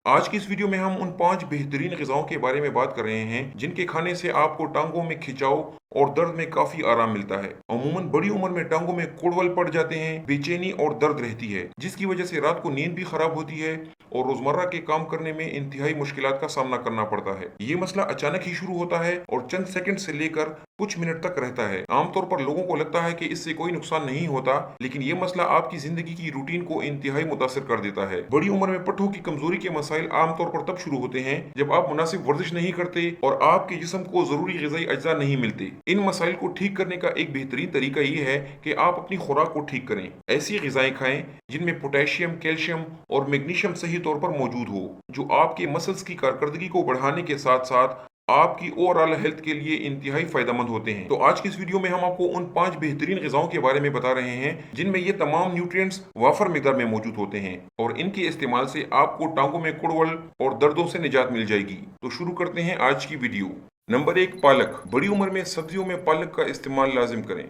आज की इस वीडियो में हम उन 5 बेहतरीन ग़िज़ाओं के बारे में बात कर रहे हैं जिनके खाने से आपको टांगों में खिंचाव और दर्द में काफी आराम मिलता है। अमूमन बड़ी उम्र में टांगों में कुड़वल पड़ जाते हैं, बेचैनी और दर्द रहती है, जिसकी वजह से रात को नींद भी खराब होती है और रोजमर्रा के काम करने में इंतहाई मुश्किलात का सामना करना पड़ता है। ये मसला अचानक ही शुरू होता है और चंद सेकंड से लेकर कुछ मिनट तक रहता है। आमतौर पर लोगों को लगता है कि इससे कोई नुकसान नहीं होता, लेकिन ये मसला आपकी जिंदगी की रूटीन को इंतहाई मुतासिर कर देता है। बड़ी उम्र में पट्टों की कमजोरी के मसाइल आमतौर पर तब शुरू होते हैं जब आप मुनासिब वर्जिश नहीं करते और आपके जिस्म को जरूरी ग़िज़ाई अज्जा नहीं मिलते। इन मसाइल को ठीक करने का एक बेहतरीन तरीका ये है कि आप अपनी खुराक को ठीक करें। ऐसी ग़िज़ाएं खाएं जिनमें पोटेशियम, कैल्शियम और मैग्नीशियम सही तौर पर मौजूद हो, जो आपके मसल्स की कारकर्दगी को बढ़ाने के साथ साथ आपकी ओवरऑल हेल्थ के लिए इंतहाई फायदेमंद होते हैं। तो आज की इस वीडियो में हम आपको उन 5 बेहतरीन ग़िज़ाओं के बारे में बता रहे हैं जिनमें ये तमाम न्यूट्रिएंट्स वाफर मिकदार में मौजूद होते हैं और इनके इस्तेमाल से आपको टांगों में कुड़वल और दर्दों से निजात मिल जाएगी। तो शुरू करते हैं आज की वीडियो। नंबर 1, पालक। बड़ी उम्र में सब्जियों में पालक का इस्तेमाल लाजिम करें,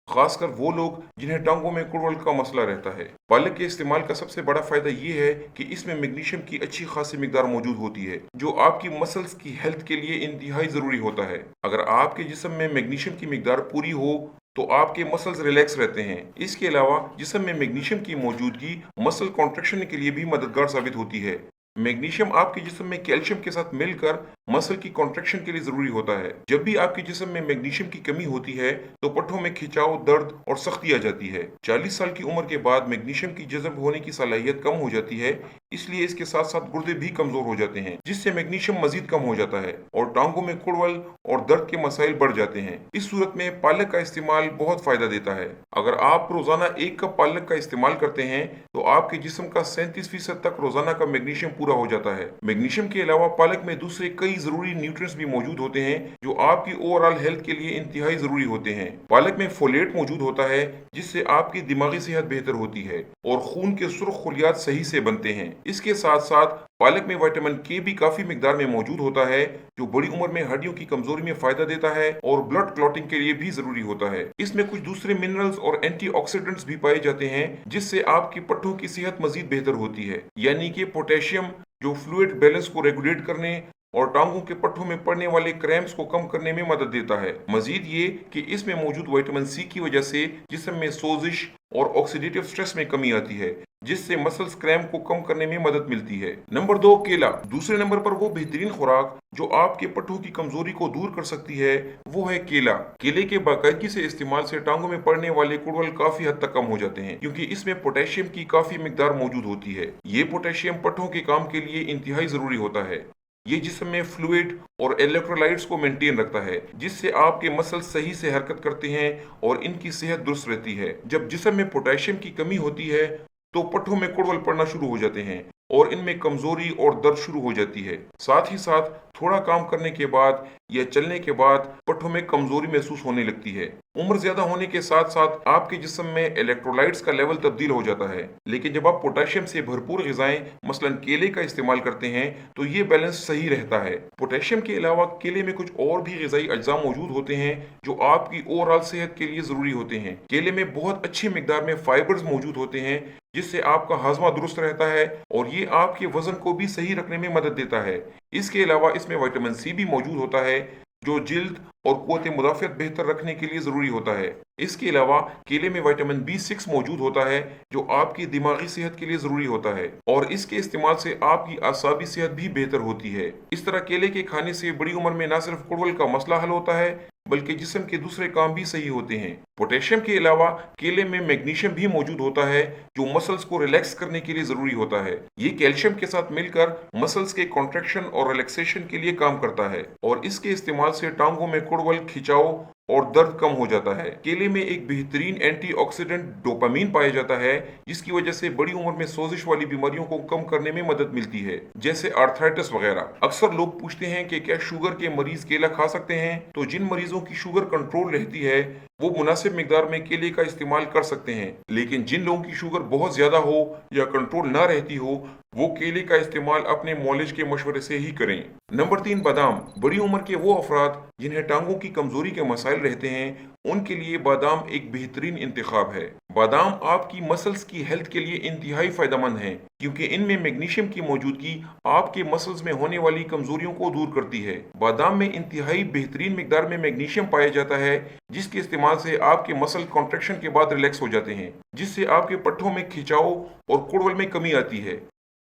खासकर वो लोग जिन्हें टांगों में कुड़वल का मसला रहता है। पालक के इस्तेमाल का सबसे बड़ा फायदा ये है कि इसमें मैग्नीशियम की अच्छी खासी मिकदार मौजूद होती है, जो आपकी मसल्स की हेल्थ के लिए इंतहाई जरूरी होता है। अगर आपके जिस्म में मैग्नीशियम की मिकदार पूरी हो तो आपके मसल्स रिलैक्स रहते हैं। इसके अलावा जिस्म में मैग्नीशियम की मौजूदगी मसल कॉन्ट्रैक्शन के लिए भी मददगार साबित होती है। मैग्नीशियम आपके जिस्म में कैल्शियम के साथ मिलकर मसल की कॉन्ट्रैक्शन के लिए जरूरी होता है। जब भी आपके जिस्म में मैग्नीशियम की कमी होती है तो पट्टों में खिंचाव, दर्द और सख्ती आ जाती है। 40 साल की उम्र के बाद मैग्नीशियम की जज़ब होने की सलाहियत कम हो जाती है, इसलिए इसके साथ साथ गुर्दे भी कमजोर हो जाते हैं, जिससे मैग्नीशियम मजीद कम हो जाता है और टांगों में कुड़वल और दर्द के मसाइल बढ़ जाते हैं। इस सूरत में पालक का इस्तेमाल बहुत फायदा देता है। अगर आप रोजाना 1 कप पालक का इस्तेमाल करते हैं तो आपके जिस्म का 37% तक रोजाना का मैग्नीशियम पूरा हो जाता है। मैग्नीशियम के अलावा पालक में दूसरे कई जरूरी न्यूट्रिएंट्स भी मौजूद होते हैं जो आपकी ओवरऑल हेल्थ के लिए इंतहाई जरूरी होते हैं। पालक में फोलेट मौजूद होता है जिससे आपकी दिमागी सेहत बेहतर होती है और खून के सुर्ख खुलियात सही से बनते हैं। इसके साथ साथ पालक में विटामिन के भी काफी मिकदार में मौजूद होता है, जो बड़ी उम्र में हड्डियों की कमजोरी में फायदा देता है और ब्लड क्लॉटिंग के लिए भी जरूरी होता है। इसमें कुछ दूसरे मिनरल्स और एंटीऑक्सीडेंट्स भी पाए जाते हैं जिससे आपकी पट्टों की सेहत मजीद बेहतर होती है, यानी कि पोटेशियम, जो फ्लूइड बैलेंस को रेगुलेट करने और टांगों के पट्टों में पड़ने वाले क्रैम्प्स को कम करने में मदद देता है। मजीद ये कि इसमें मौजूद विटामिन सी की वजह से जिस्म में सोजिश और ऑक्सीडेटिव स्ट्रेस में कमी आती है, जिससे मसल्स क्रैम्प को कम करने में मदद मिलती है। नंबर 2, केला। दूसरे नंबर पर वो बेहतरीन खुराक जो आपके पट्टों की कमजोरी को दूर कर सकती है वो है केला। केले के बाकायदगी से इस्तेमाल से टांगों में पड़ने वाले कुड़वल काफी हद तक कम हो जाते हैं, क्योंकि इसमें पोटेशियम की काफी मिकदार मौजूद होती है। ये पोटेशियम पट्टों के काम के लिए इंतहाई जरूरी होता है। ये जिस्म में फ्लूइड और इलेक्ट्रोलाइट्स को मेंटेन रखता है, जिससे आपके मसल सही से हरकत करते हैं और इनकी सेहत दुरुस्त रहती है। जब जिस्म में पोटेशियम की कमी होती है तो पट्टों में कुड़वल पड़ना शुरू हो जाते हैं और इनमें कमजोरी और दर्द शुरू हो जाती है। साथ ही साथ थोड़ा काम करने के बाद या चलने के बाद पट्टों में कमजोरी महसूस होने लगती है। उम्र ज्यादा होने के साथ साथ आपके जिस्म में इलेक्ट्रोलाइट्स का लेवल तब्दील हो जाता है, लेकिन जब आप पोटेशियम से भरपूर ग़िज़ाएं मसलन केले का इस्तेमाल करते हैं तो ये बैलेंस सही रहता है। पोटेशियम के अलावा केले में कुछ और भी ग़िज़ाई अज्जा मौजूद होते हैं जो आपकी ओवरऑल सेहत के लिए जरूरी होते हैं। केले में बहुत अच्छी मिकदार में फाइबर्स मौजूद होते हैं जिससे आपका हाजमा दुरुस्त रहता है और ये आपके वजन को भी सही रखने में मदद देता है। इसके अलावा इसमें विटामिन सी भी मौजूद होता है जो जिल्द और क़ुव्वत मुदाफ़ियत बेहतर रखने के लिए ज़रूरी होता है। इसके अलावा केले में विटामिन B6 मौजूद होता है जो आपकी दिमागी सेहत के लिए ज़रूरी होता है और इसके इस्तेमाल से आपकी आसाबी सेहत भी बेहतर होती है। इस तरह केले के खाने से बड़ी उम्र में न सिर्फ कुड़वल का मसला हल होता है बल्कि जिस्म के दूसरे काम भी सही होते हैं। पोटेशियम के अलावा केले में मैग्नीशियम भी मौजूद होता है जो मसल्स को रिलैक्स करने के लिए जरूरी होता है। ये कैल्शियम के साथ मिलकर मसल्स के कॉन्ट्रैक्शन और रिलैक्सेशन के लिए काम करता है और इसके इस्तेमाल से टांगों में कुड़वल, खिंचाव और दर्द कम हो जाता है। केले में एक बेहतरीन एंटीऑक्सीडेंट डोपामीन पाया जाता है जिसकी वजह से बड़ी उम्र में सोजिश वाली बीमारियों को कम करने में मदद मिलती है, जैसे आर्थराइटिस वगैरह। अक्सर लोग पूछते हैं कि क्या शुगर के मरीज केला खा सकते हैं? तो जिन मरीजों की शुगर कंट्रोल रहती है वो मुनासिब मिकदार में केले का इस्तेमाल कर सकते हैं, लेकिन जिन लोगों की शुगर बहुत ज्यादा हो या कंट्रोल ना रहती हो वो केले का इस्तेमाल अपने मौलिज के मशवरे से ही करें। नंबर 3, बादाम। बड़ी उम्र के वो अफराद जिन्हें टांगों की कमजोरी के मसाइल रहते हैं उनके लिए बादाम एक बेहतरीन इंतखाब है। बादाम आपकी मसल्स की हेल्थ के लिए इंतहाई फायदेमंद है, क्योंकि इनमें मैग्नीशियम की मौजूदगी आपके मसल्स में होने वाली कमजोरियों को दूर करती है। बादाम में इंतहाई बेहतरीन मिकदार में मैग्नीशियम पाया जाता है, जिसके इस्तेमाल से आपके मसल कॉन्ट्रैक्शन के बाद रिलैक्स हो जाते हैं, जिससे आपके पट्टों में खिंचाव और कुड़वल में कमी आती है।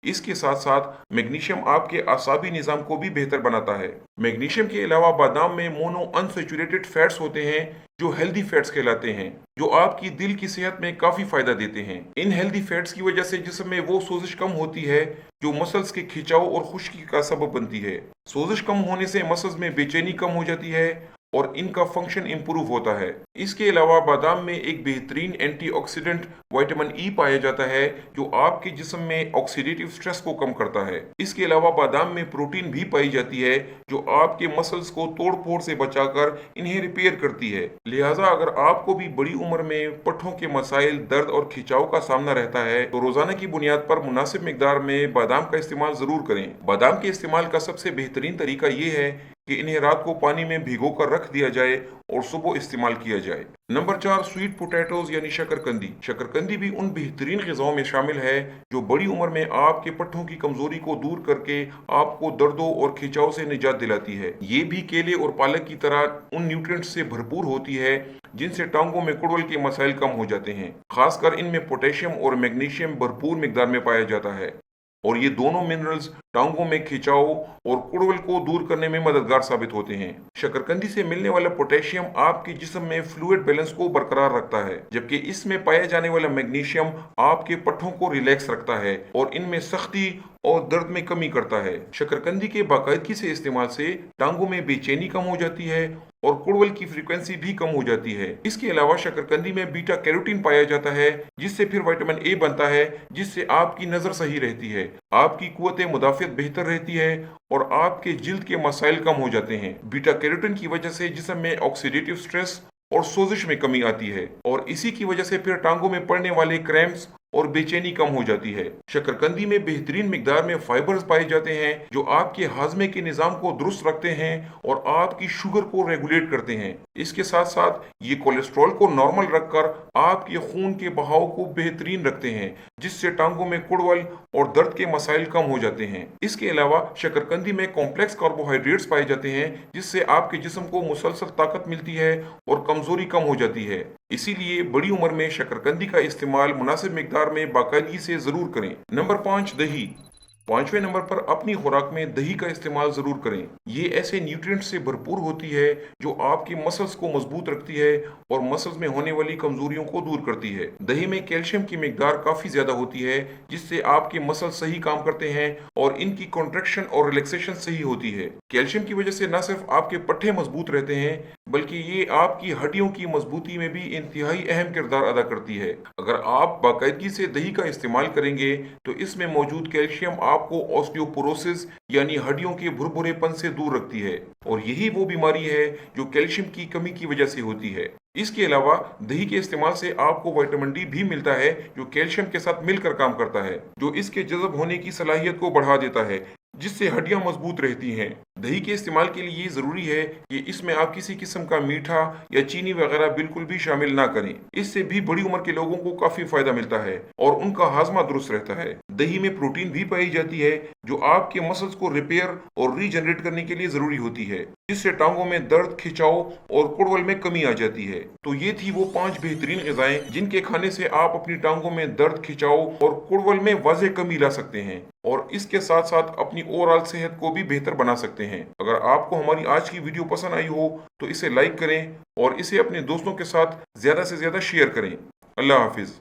इसके साथ साथ मैग्नीशियम आपके आसाबी निज़ाम को भी बेहतर बनाता है। मैग्नीशियम के अलावा बादाम में मोनो अनसैचुरेटेड फैट्स होते हैं, जो हेल्दी फैट्स कहलाते हैं, जो आपकी दिल की सेहत में काफी फायदा देते हैं। इन हेल्दी फैट्स की वजह से जिस्म में वो सोजिश कम होती है, जो मसल्स के खिंचाव और खुश्की का सबब बनती है। सोजिश कम होने से मसल्स में बेचैनी कम हो जाती है और इनका फंक्शन इंप्रूव होता है। इसके अलावा बादाम में एक बेहतरीन एंटीऑक्सीडेंट विटामिन ई पाया जाता है, जो आपके जिस्म में ऑक्सीडेटिव स्ट्रेस को कम करता है। इसके अलावा बादाम में प्रोटीन भी पाई जाती है, जो आपके मसल्स को तोड़ फोड़ से बचाकर इन्हें रिपेयर करती है। लिहाजा अगर आपको भी बड़ी उम्र में पट्ठों के मसाइल, दर्द और खिंचाव का सामना रहता है, तो रोजाना की बुनियाद पर मुनासिब मिकदार में बादाम का इस्तेमाल जरूर करें। बादाम के इस्तेमाल का सबसे बेहतरीन तरीका ये है कि इन्हें रात को पानी में भिगो कर रख दिया जाए और सुबह इस्तेमाल किया जाए। नंबर 4, स्वीट पोटैटोज यानी शकरकंदी। शकरकंदी भी उन बेहतरीन ग़िज़ाओं में शामिल है जो बड़ी उम्र में आपके पट्ठों की कमजोरी को दूर करके आपको दर्दों और खिंचाव से निजात दिलाती है। ये भी केले और पालक की तरह उन न्यूट्रिएंट्स से भरपूर होती है जिनसे टांगों में कुड़वल के मसाइल कम हो जाते हैं। खासकर इनमें पोटेशियम और मैग्नीशियम भरपूर मिकदार में पाया जाता है और ये दोनों मिनरल्स टांगों में खिंचाव और कुड़वल को दूर करने में मददगार साबित होते हैं। शकरकंदी से मिलने वाला पोटेशियम आपके जिस्म में फ्लूइड बैलेंस को बरकरार रखता है, जबकि इसमें पाया जाने वाला मैग्नीशियम आपके पट्ठों को रिलैक्स रखता है और इनमें सख्ती और दर्द में कमी करता है। शकरकंदी के बाकायदगी से इस्तेमाल से टांगों में बेचैनी कम हो जाती है और कुड़वल की फ्रीक्वेंसी भी कम हो जाती है। इसके अलावा शकरकंदी में बीटा कैरोटीन पाया जाता है, जिससे फिर विटामिन ए बनता है, जिससे आपकी नजर सही रहती है, आपकी कुव्वत मुदाफियत बेहतर रहती है और आपके जिल्द के मसाइल कम हो जाते हैं। बीटा कैरोटीन की वजह से जिस्म में ऑक्सीडेटिव स्ट्रेस और सोजिश में कमी आती है और इसी की वजह से फिर टांगों में पड़ने वाले क्रैम्प्स और बेचैनी कम हो जाती है। शकरकंदी में बेहतरीन मिकदार में फाइबर्स पाए जाते हैं, जो आपके हाजमे के निज़ाम को दुरुस्त रखते हैं और आपकी शुगर को रेगुलेट करते हैं। इसके साथ साथ ये कोलेस्ट्रॉल को नॉर्मल रखकर आपके खून के बहाव को बेहतरीन रखते हैं, जिससे टांगों में कुड़वल और दर्द के मसाइल कम हो जाते हैं। इसके अलावा शकरकंदी में कॉम्प्लेक्स कार्बोहाइड्रेट्स पाए जाते हैं, जिससे आपके जिस्म को मुसलसल ताकत मिलती है और कमजोरी कम हो जाती है। इसीलिए बड़ी उम्र में शकरकंदी का इस्तेमाल मुनासिब मिकदार में बाकायदगी से जरूर करें। नंबर 5, दही। 5वें नंबर पर अपनी खुराक में दही का इस्तेमाल जरूर करें। ये ऐसे न्यूट्रिएंट से भरपूर होती है जो आपकी मसल्स को मजबूत रखती है और मसल्स में होने वाली कमजोरियों को दूर करती है। दही में कैल्शियम की मिकदार काफी ज्यादा होती है, जिससे आपके मसल्स सही काम करते हैं और इनकी कॉन्ट्रैक्शन और रिलैक्सेशन सही होती है। कैल्शियम की वजह से न सिर्फ आपके पट्टे मजबूत रहते हैं, बल्कि ये आपकी हड्डियों की मजबूती में भी इंतहाई अहम किरदार अदा करती है। अगर आप बाकायदगी से दही का इस्तेमाल करेंगे तो इसमें मौजूद कैल्शियम आपको ऑस्टियोपोरोसिस यानी हड्डियों के भुरभुरेपन से दूर रखती है और यही वो बीमारी है जो कैल्शियम की कमी की वजह से होती है। इसके अलावा दही के इस्तेमाल से आपको विटामिन डी भी मिलता है, जो कैल्शियम के साथ मिलकर काम करता है, जो इसके जज़ब होने की सलाहियत को बढ़ा देता है, जिससे हड्डियां मजबूत रहती हैं। दही के इस्तेमाल के लिए ये जरूरी है कि इसमें आप किसी किस्म का मीठा या चीनी वगैरह बिल्कुल भी शामिल ना करें। इससे भी बड़ी उम्र के लोगों को काफी फायदा मिलता है और उनका हाजमा दुरुस्त रहता है। दही में प्रोटीन भी पाई जाती है, जो आपके मसल्स को रिपेयर और रीजनरेट करने के लिए जरूरी होती है, जिससे टांगों में दर्द, खिंचाव और कुड़वल में कमी आ जाती है। तो ये थी वो 5 बेहतरीन ग़िज़ाएं जिनके खाने से आप अपनी टांगों में दर्द, खिंचाव और कुड़वल में वाज़ेह कमी ला सकते हैं और इसके साथ साथ अपनी ओवरऑल सेहत को भी बेहतर बना सकते हैं। अगर आपको हमारी आज की वीडियो पसंद आई हो तो इसे लाइक करें और इसे अपने दोस्तों के साथ ज्यादा से ज्यादा शेयर करें। अल्लाह हाफिज।